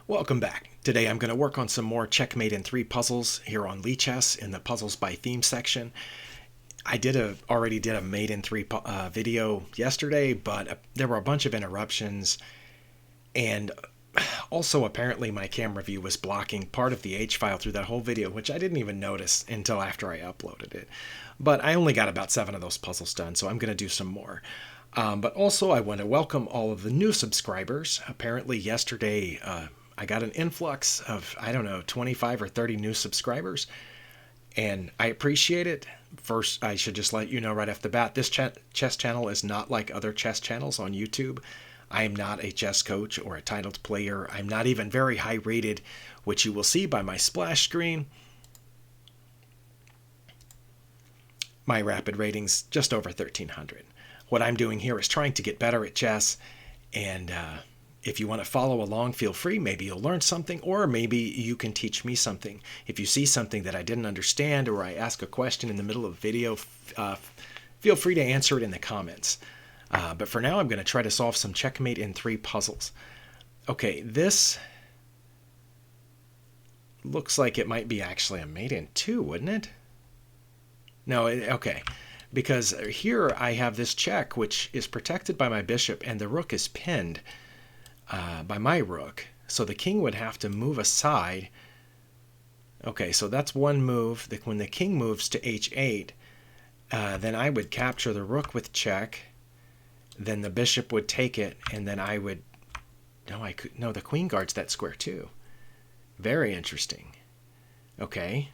Welcome back. Today I'm going to work on some more Checkmate in 3 puzzles here on Lichess in the Puzzles by Theme section. I already did a Made in 3 video yesterday, but there were a bunch of interruptions, and also apparently my camera view was blocking part of the H file through that whole video, which I didn't even notice until after I uploaded it. But I only got about 7 of those puzzles done, so I'm going to do some more. But also I want to welcome all of the new subscribers. Apparently yesterday I got an influx of, 25 or 30 new subscribers, and I appreciate it. First, I should just let you know right off the bat, this chess channel is not like other chess channels on YouTube. I am not a chess coach or a titled player. I'm not even very high rated, which you will see by my splash screen. My rapid rating's just over 1,300. What I'm doing here is trying to get better at chess, and if you want to follow along, feel free. Maybe you'll learn something, or maybe you can teach me something. If you see something that I didn't understand, or I ask a question in the middle of a video, feel free to answer it in the comments. But for now, I'm going to try to solve some Checkmate in 3 puzzles. Okay, this looks like it might be actually a Mate in 2, wouldn't it? No, okay. Because here I have this check, which is protected by my bishop, and the rook is pinned by my rook. So the king would have to move aside. Okay, so that's one move. When the king moves to h8, then I would capture the rook with check. Then the bishop would take it, and then I would... No, the queen guards that square too. Very interesting. Okay.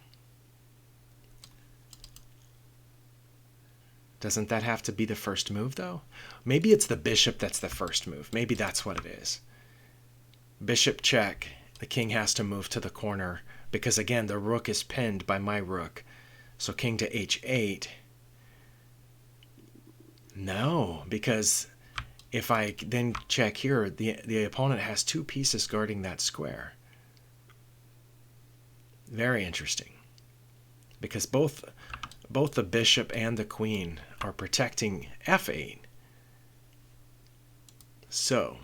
Doesn't that have to be the first move, though? Maybe it's the bishop that's the first move. Maybe that's what it is. Bishop check. The king has to move to the corner because, again, the rook is pinned by my rook. So king to h8. No, because if I then check here, the opponent has 2 pieces guarding that square. Very interesting. Because both the bishop and the queen are protecting f8. So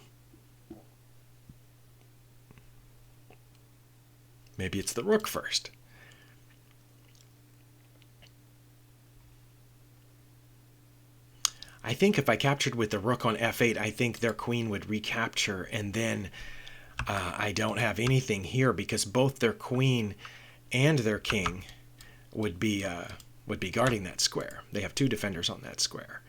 maybe it's the rook first. I think if I captured with the rook on f8, I think their queen would recapture, and then I don't have anything here because both their queen and their king would be guarding that square. They have 2 defenders on that square.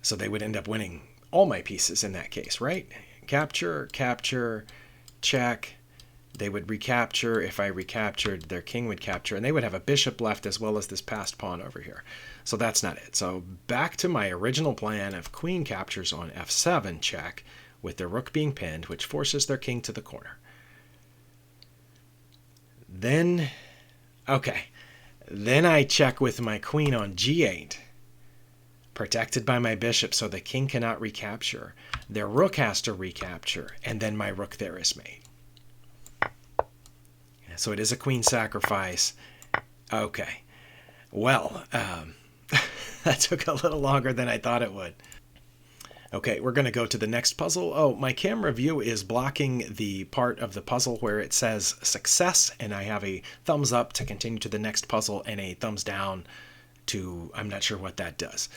So they would end up winning all my pieces in that case, right? Capture, capture, check. They would recapture. If I recaptured, their king would capture, and they would have a bishop left as well as this passed pawn over here. So that's not it. So back to my original plan of queen captures on f7 check with their rook being pinned, which forces their king to the corner. Then, okay. Then I check with my queen on g8, protected by my bishop, so the king cannot recapture. Their rook has to recapture, and then my rook there is made. So it is a queen sacrifice. Okay. Well, that took a little longer than I thought it would. Okay, we're going to go to the next puzzle. Oh, my camera view is blocking the part of the puzzle where it says success, and I have a thumbs up to continue to the next puzzle and a thumbs down to, I'm not sure what that does.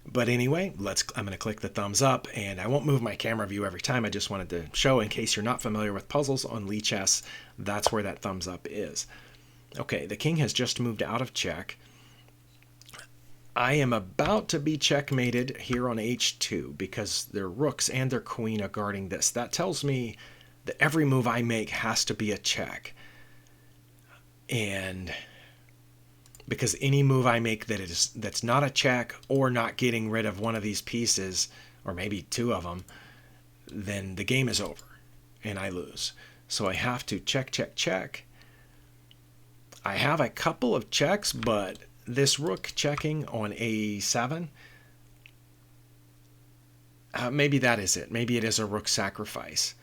But anyway, I'm going to click the thumbs up, and I won't move my camera view every time. I just wanted to show, in case you're not familiar with puzzles on Lichess, that's where that thumbs up is. Okay, the king has just moved out of check. I am about to be checkmated here on h2 because their rooks and their queen are guarding this. That tells me that every move I make has to be a check. And because any move I make that's not a check or not getting rid of one of these pieces, or maybe 2 of them, then the game is over and I lose. So I have to check, check, check. I have a couple of checks, but this rook checking on a7, maybe that is it. Maybe it is a rook sacrifice.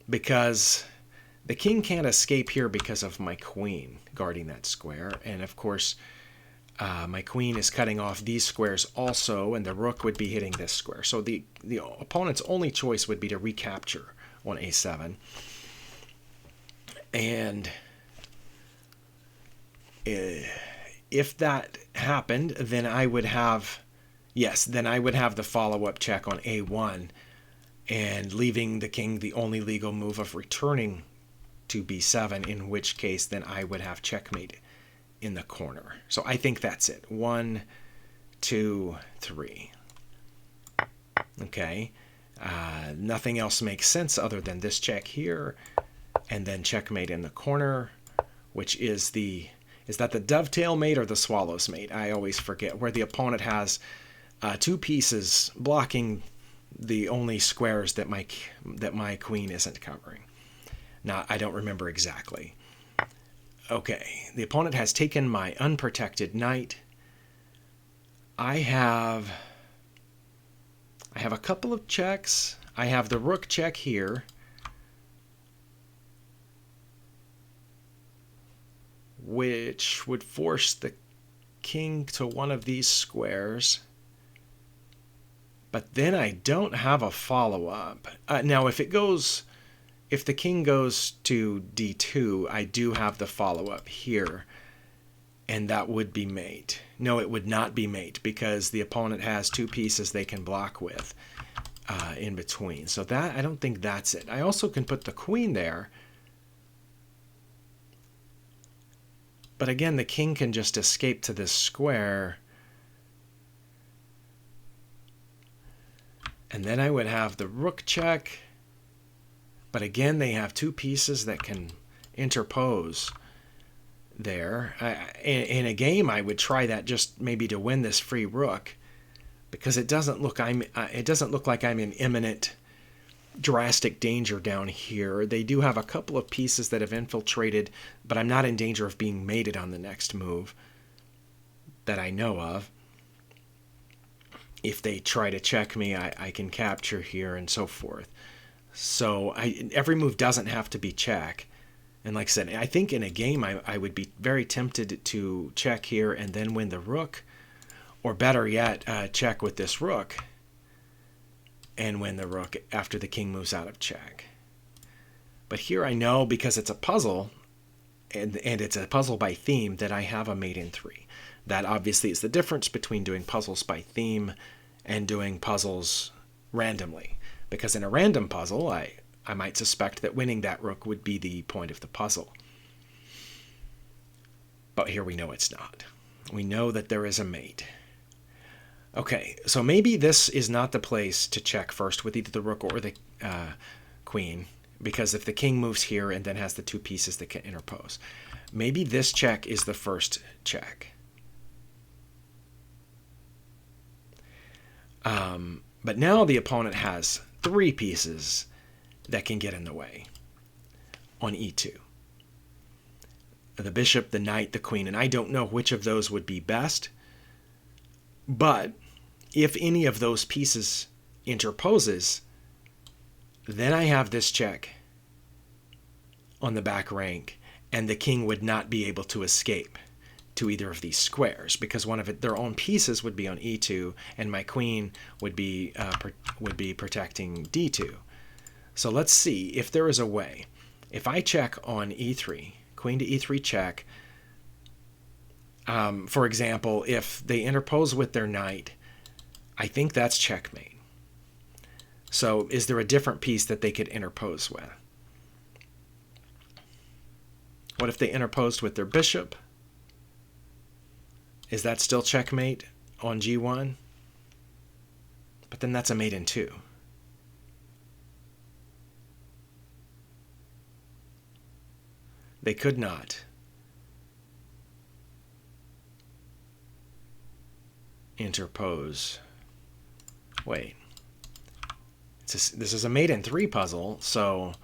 Because the king can't escape here because of my queen guarding that square. And of course, My queen is cutting off these squares also, and the rook would be hitting this square. So the opponent's only choice would be to recapture on a7. And if that happened, then I would have, yes, then I would have the follow-up check on a1, and leaving the king the only legal move of returning to b7, in which case then I would have checkmate in the corner. So I think that's it. 1, 2, 3. Okay. Nothing else makes sense other than this check here, and then checkmate in the corner, which is that the dovetail mate or the swallows mate? I always forget, where the opponent has two pieces blocking the only squares that my queen isn't covering. Now, I don't remember exactly. Okay, the opponent has taken my unprotected knight. I have a couple of checks. I have the rook check here, which would force the king to one of these squares. But then I don't have a follow-up. Now, if the king goes to d2, I do have the follow-up here, and that would be mate. No, it would not be mate, because the opponent has two pieces they can block with in between. So that, I don't think that's it. I also can put the queen there, but again, the king can just escape to this square, and then I would have the rook check. But again, they have two pieces that can interpose there. In a game, I would try that just maybe to win this free rook, because it doesn't look like I'm in imminent, drastic danger down here. They do have a couple of pieces that have infiltrated, but I'm not in danger of being mated on the next move that I know of. If they try to check me, I can capture here and so forth. So every move doesn't have to be check. And like I said, I think in a game I would be very tempted to check here and then win the rook. Or better yet, check with this rook and win the rook after the king moves out of check. But here I know, because it's a puzzle, and it's a puzzle by theme, that I have a mate in 3. That obviously is the difference between doing puzzles by theme and doing puzzles randomly. Because in a random puzzle, I might suspect that winning that rook would be the point of the puzzle. But here we know it's not. We know that there is a mate. Okay, so maybe this is not the place to check first with either the rook or the queen, because if the king moves here and then has the two pieces that can interpose, maybe this check is the first check. But now the opponent has 3 pieces that can get in the way on e2. The bishop, the knight, the queen, and I don't know which of those would be best, but if any of those pieces interposes, then I have this check on the back rank, and the king would not be able to escape to either of these squares, because one of their own pieces would be on e2, and my queen would be protecting d2. So let's see if there is a way. If I check on e3, queen to e3 check, for example, if they interpose with their knight, I think that's checkmate. So is there a different piece that they could interpose with? What if they interposed with their bishop? Is that still checkmate on g1? But then that's a mate in 2. They could not interpose. Wait. This is a mate in 3 puzzle, so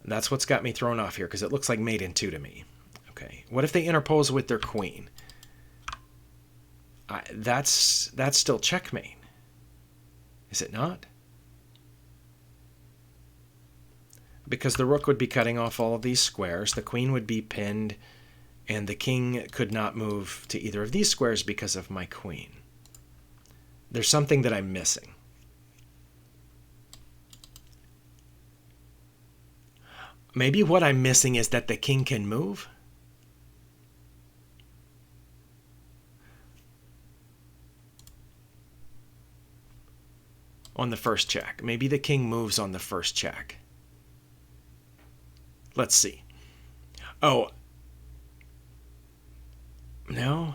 that's what's got me thrown off here, because it looks like mate in 2 to me. Okay. What if they interpose with their queen? That's still checkmate. Is it not? Because the rook would be cutting off all of these squares. The queen would be pinned And the king could not move to either of these squares because of my queen. There's something that I'm missing. Maybe what I'm missing is that the king can move? On the first check. Maybe the king moves on the first check. Let's see. Oh. No?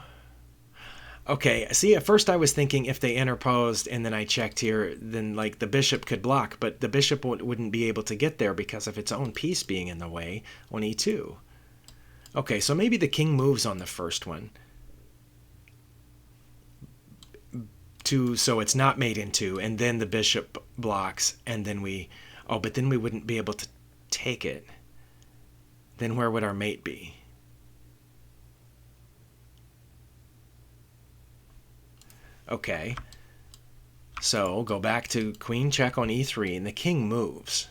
Okay, see, at first I was thinking if they interposed and then I checked here, then like the bishop could block, but the bishop wouldn't be able to get there because of its own piece being in the way on e2. Okay, so maybe the king moves on the first one. So it's not mate in two, and then the bishop blocks, and then but then we wouldn't be able to take it. Then where would our mate be? Okay, so go back to queen check on e3, and the king moves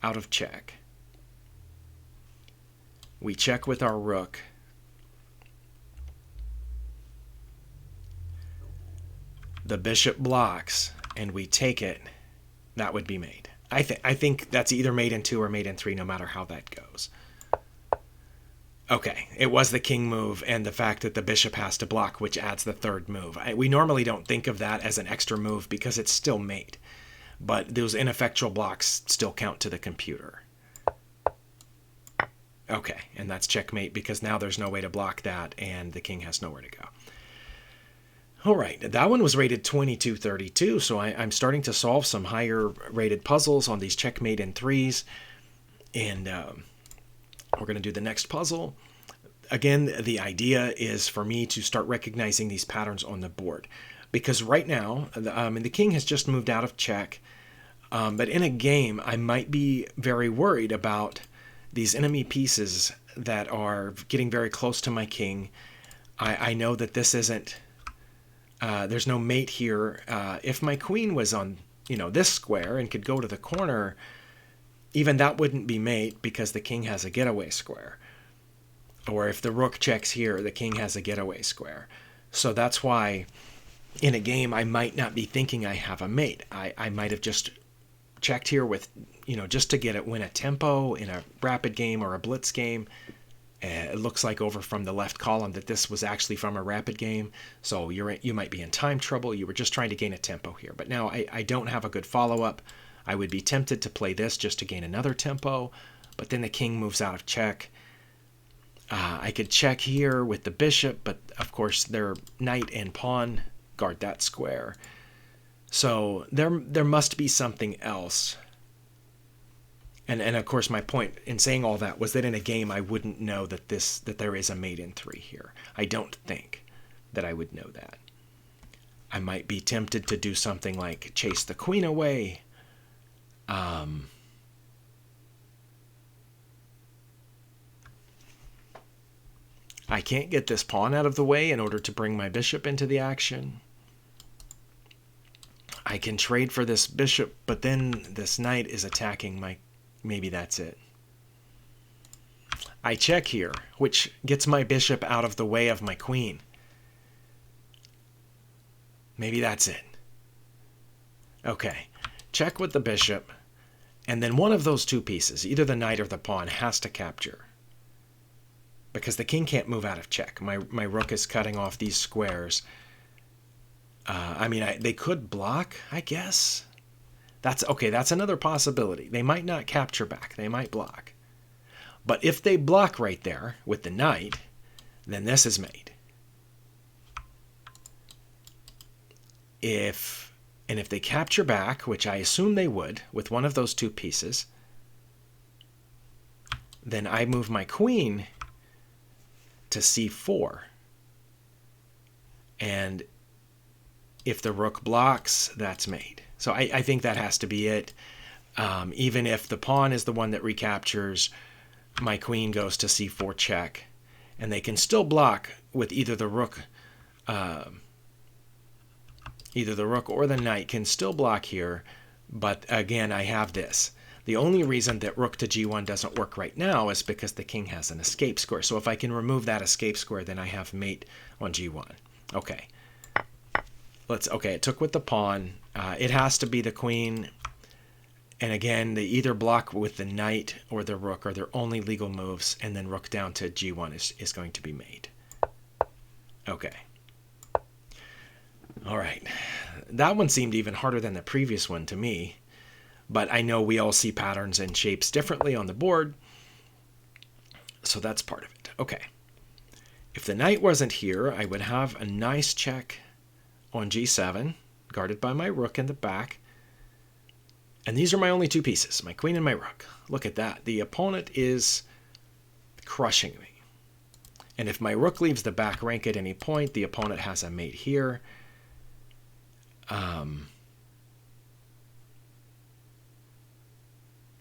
out of check. We check with our rook. The bishop blocks, and we take it. That would be mate. I think that's either mate in 2 or mate in 3, no matter how that goes. Okay, it was the king move and the fact that the bishop has to block, which adds the third move. We normally don't think of that as an extra move because it's still mate. But those ineffectual blocks still count to the computer. Okay, and that's checkmate because now there's no way to block that and the king has nowhere to go. All right, that one was rated 2232, so I'm starting to solve some higher rated puzzles on these checkmate in 3s. And we're going to do the next puzzle. Again, the idea is for me to start recognizing these patterns on the board. Because right now, the king has just moved out of check. But in a game, I might be very worried about these enemy pieces that are getting very close to my king. I know that this isn't... there's no mate here. If my queen was on, this square and could go to the corner, even that wouldn't be mate because the king has a getaway square. Or if the rook checks here, the king has a getaway square. So that's why in a game I might not be thinking I have a mate. I might have just checked here with, just to win a tempo in a rapid game or a blitz game. It looks like over from the left column that this was actually from a rapid game. So you might be in time trouble. You were just trying to gain a tempo here. But now I don't have a good follow-up. I would be tempted to play this just to gain another tempo. But then the king moves out of check. I could check here with the bishop. But of course their knight and pawn guard that square. So there must be something else. And of course, my point in saying all that was that in a game I wouldn't know that there is a mate in 3 here. I don't think that I would know that. I might be tempted to do something like chase the queen away. I can't get this pawn out of the way in order to bring my bishop into the action. I can trade for this bishop, but then this knight is attacking my... Maybe that's it. I check here, which gets my bishop out of the way of my queen. Maybe that's it. Okay, check with the bishop, and then one of those two pieces, either the knight or the pawn, has to capture. Because the king can't move out of check. My rook is cutting off these squares. They could block, I guess. That's another possibility. They might not capture back. They might block. But if they block right there with the knight, then this is mate. If they capture back, which I assume they would, with one of those two pieces, then I move my queen to c4. And if the rook blocks, that's mate. So I think that has to be it. Even if the pawn is the one that recaptures, my queen goes to c4 check. And they can still block with either the rook or the knight can still block here. But again, I have this. The only reason that rook to g1 doesn't work right now is because the king has an escape square. So if I can remove that escape square, then I have mate on g1. Okay. Okay, it took with the pawn. It has to be the queen. And again, they either block with the knight or the rook are their only legal moves, and then rook down to g1 is going to be mate. Okay. All right. That one seemed even harder than the previous one to me, but I know we all see patterns and shapes differently on the board, so that's part of it. Okay. If the knight wasn't here, I would have a nice check on g7, guarded by my rook in the back. And these are my only two pieces, my queen and my rook. Look at that. The opponent is crushing me. And if my rook leaves the back rank at any point, the opponent has a mate here.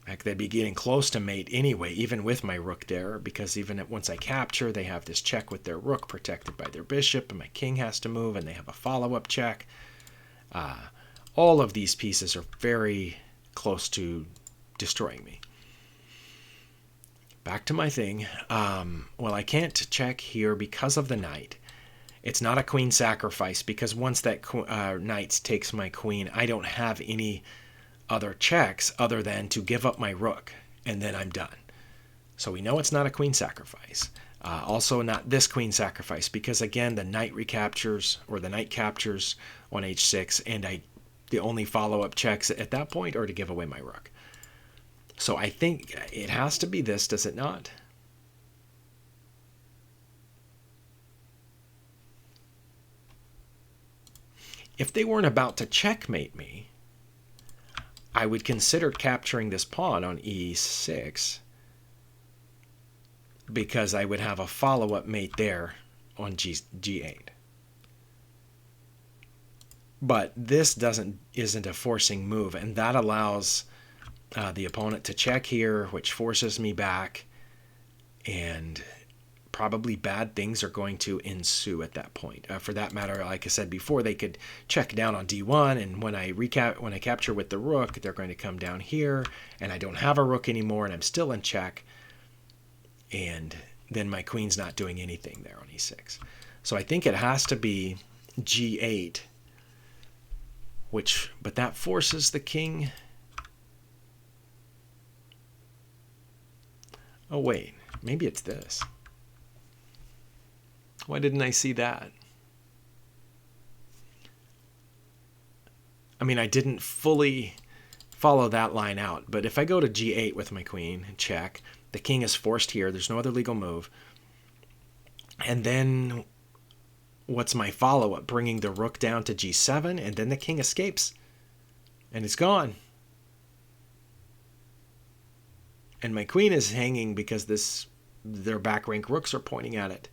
Heck, they'd be getting close to mate anyway, even with my rook there, because even once I capture, they have this check with their rook protected by their bishop, and my king has to move, and they have a follow-up check. All of these pieces are very close to destroying me. Back to my thing. Well, I can't check here because of the knight. It's not a queen sacrifice because once that knight takes my queen, I don't have any other checks other than to give up my rook, and then I'm done. So we know it's not a queen sacrifice. Also not this queen sacrifice because, again, the knight recaptures or the knight captures on h6, and the only follow-up checks at that point are to give away my rook. So I think it has to be this, does it not? If they weren't about to checkmate me, I would consider capturing this pawn on e6 because I would have a follow-up mate there on g8. But this isn't a forcing move, and that allows the opponent to check here, which forces me back, and probably bad things are going to ensue at that point. For that matter, like I said before, they could check down on d1, and when I capture with the rook, they're going to come down here, and I don't have a rook anymore, and I'm still in check, and then my queen's not doing anything there on e6. So I think it has to be g8. But that forces the king. Oh, wait. Maybe it's this. Why didn't I see that? I mean, I didn't fully follow that line out. But if I go to g8 with my queen and check, the king is forced here. There's no other legal move. And then what's my follow-up? Bringing the rook down to g7, and then the king escapes. And it's gone. And my queen is hanging because their back rank rooks are pointing at it.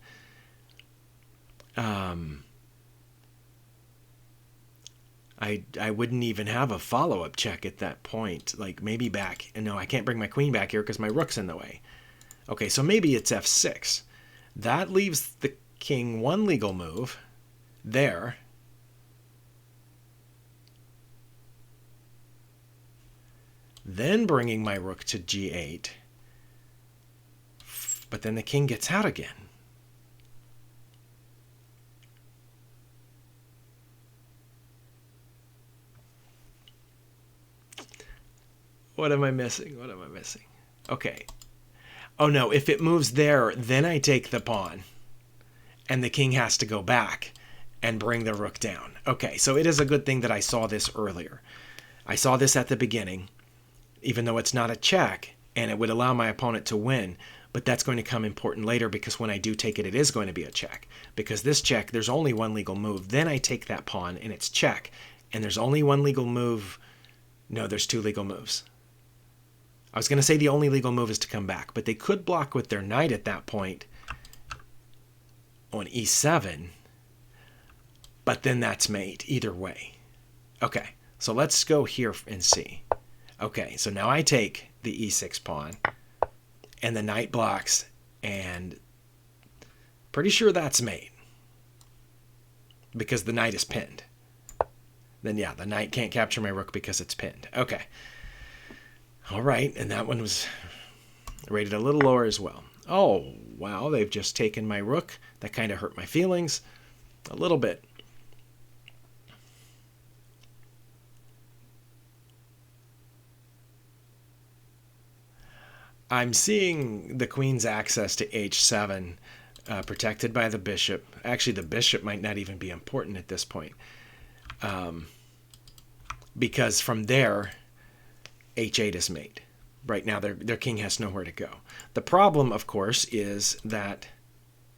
I wouldn't even have a follow-up check at that point. Like maybe back. No, I can't bring my queen back here because my rook's in the way. Okay, so maybe it's f6. That leaves the king one legal move there. Then bringing my rook to g8. But then the king gets out again. What am I missing? What am I missing? Okay. Oh no, if it moves there, then I take the pawn. And the king has to go back and bring the rook down. Okay, so it is a good thing that I saw this earlier. I saw this at the beginning, even though it's not a check, and it would allow my opponent to win. But that's going to come important later because when I do take it, it is going to be a check. Because this check, there's only one legal move. Then I take that pawn, and it's check. And there's only one legal move. No, there's two legal moves. I was going to say the only legal move is to come back, but they could block with their knight at that point on e7, but then that's mate either way. Okay, so let's go here and see. Okay, so now I take the e6 pawn, and the knight blocks, and pretty sure that's mate, because the knight is pinned. Then yeah, the knight can't capture my rook because it's pinned. Okay. All right, and that one was rated a little lower as well. Oh, wow, they've just taken my rook. That kind of hurt my feelings a little bit. I'm seeing the queen's access to h7 protected by the bishop. Actually, the bishop might not even be important at this point. Because from there, h8 is made. Right now, their king has nowhere to go. The problem, of course, is that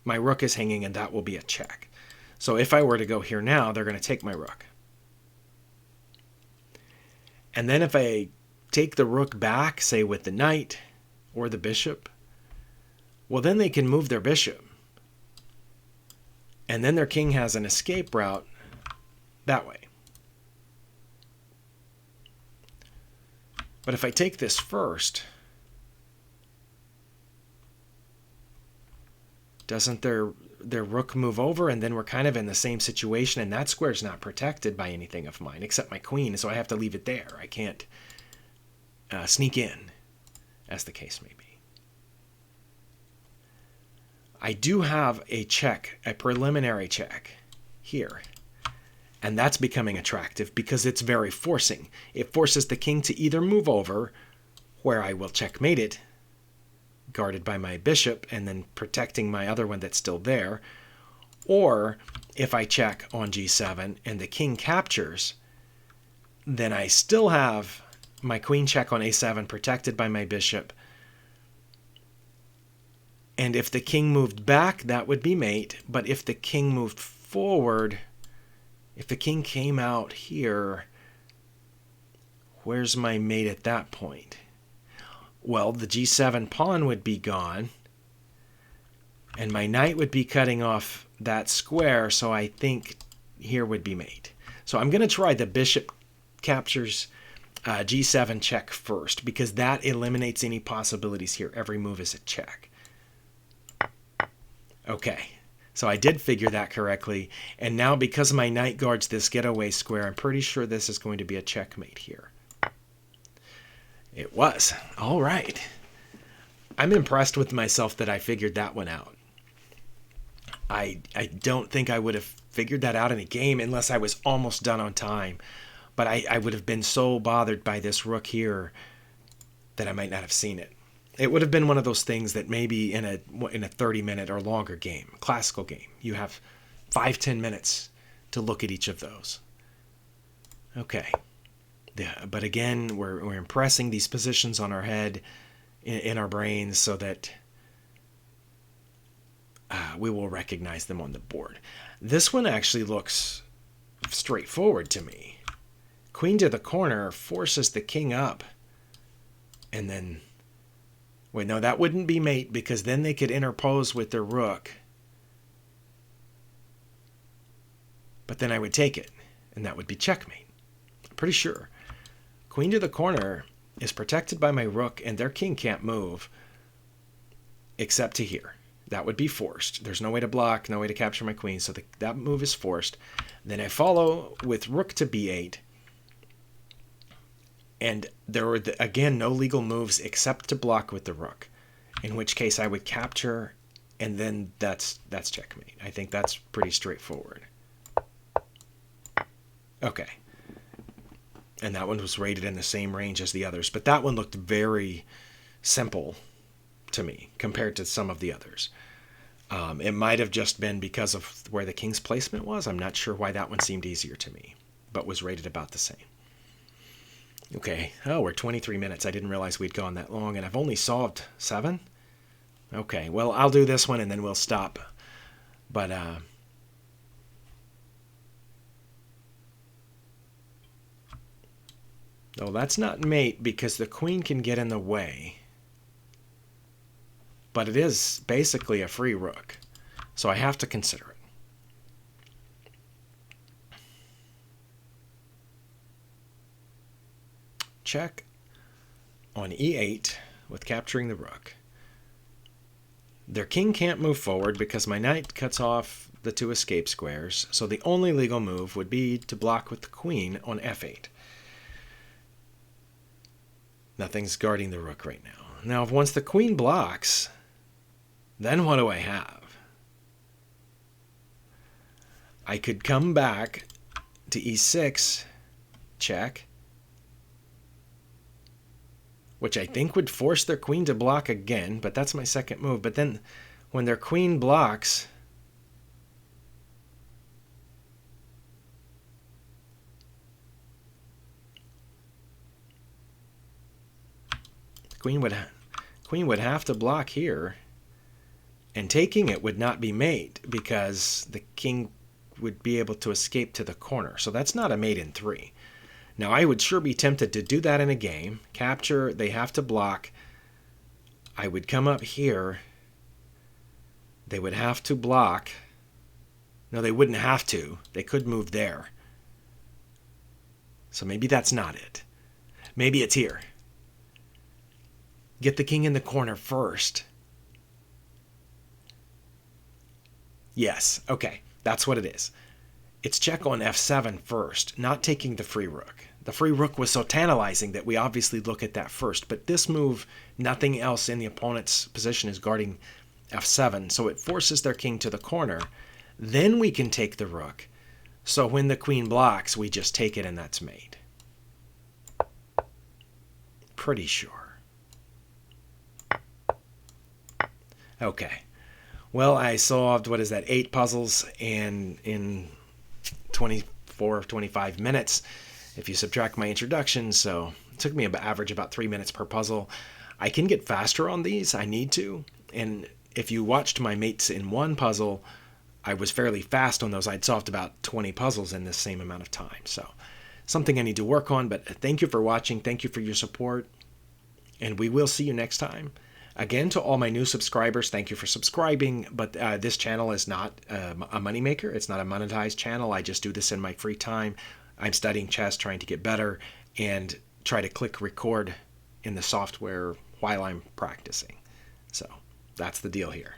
my rook is hanging, and that will be a check. So if I were to go here now, they're going to take my rook. And then if I take the rook back, say with the knight or the bishop, well, then they can move their bishop. And then their king has an escape route that way. But if I take this first, doesn't their rook move over, and then we're kind of in the same situation, and that square's not protected by anything of mine except my queen, so I have to leave it there. I can't sneak in, as the case may be. I do have a check, a preliminary check here. And that's becoming attractive because it's very forcing. It forces the king to either move over, where I will checkmate it, guarded by my bishop, and then protecting my other one that's still there. Or if I check on g7 and the king captures, then I still have my queen check on a7 protected by my bishop. And if the king moved back, that would be mate. But if the king moved forward, if the king came out here, where's my mate at that point? Well, the g7 pawn would be gone, and my knight would be cutting off that square, so I think here would be mate. So I'm going to try the bishop captures g7 check first, because that eliminates any possibilities here. Every move is a check. Okay. So I did figure that correctly, and now because my knight guards this getaway square, I'm pretty sure this is going to be a checkmate here. It was. All right. I'm impressed with myself that I figured that one out. I don't think I would have figured that out in a game unless I was almost done on time, but I would have been so bothered by this rook here that I might not have seen it. It would have been one of those things that maybe in a 30-minute or longer game, classical game, you have 5-10 minutes to look at each of those. Okay. But again, we're impressing these positions on our head, in our brains, so that we will recognize them on the board. This one actually looks straightforward to me. Queen to the corner forces the king up, and then... Wait, no, that wouldn't be mate, because then they could interpose with their rook. But then I would take it, and that would be checkmate. I'm pretty sure. Queen to the corner is protected by my rook, and their king can't move except to here. That would be forced. There's no way to block, no way to capture my queen, so that move is forced. Then I follow with rook to b8. And there were, again, no legal moves except to block with the rook, in which case I would capture, and then that's checkmate. I think that's pretty straightforward. Okay. And that one was rated in the same range as the others, but that one looked very simple to me compared to some of the others. It might have just been because of where the king's placement was. I'm not sure why that one seemed easier to me, but was rated about the same. Okay, oh, we're 23 minutes. I didn't realize we'd gone that long, and I've only solved 7? Okay, well, I'll do this one, and then we'll stop. But, no, that's not mate, because the queen can get in the way. But it is basically a free rook, so I have to consider it. Check on e8 with capturing the rook. Their king can't move forward because my knight cuts off the 2 escape squares, so the only legal move would be to block with the queen on f8. Nothing's guarding the rook right now. Now, once the queen blocks, then what do I have? I could come back to e6, check, which I think would force their queen to block again, but that's my second move. But then when their queen blocks, queen would have to block here, and taking it would not be mate because the king would be able to escape to the corner. So that's not a mate in 3. Now I would sure be tempted to do that in a game. Capture, they have to block. I would come up here. They would have to block. No, they wouldn't have to. They could move there. So maybe that's not it. Maybe it's here. Get the king in the corner first. Yes, okay, that's what it is. It's check on f7 first, not taking the free rook. The free rook was so tantalizing that we obviously look at that first. But this move, nothing else in the opponent's position is guarding f7, so it forces their king to the corner. Then we can take the rook. So when the queen blocks, we just take it and that's mate. Pretty sure. Okay. Well, I solved, 8 puzzles and in 24 or 25 minutes, if you subtract my introduction. So it took me average about 3 minutes per puzzle. I can get faster on these. I need to. And if you watched my mates in 1 puzzle, I was fairly fast on those. I'd solved about 20 puzzles in this same amount of time. So something I need to work on. But thank you for watching. Thank you for your support. And we will see you next time. Again, to all my new subscribers, thank you for subscribing, but this channel is not a moneymaker. It's not a monetized channel. I just do this in my free time. I'm studying chess, trying to get better, and try to click record in the software while I'm practicing. So that's the deal here.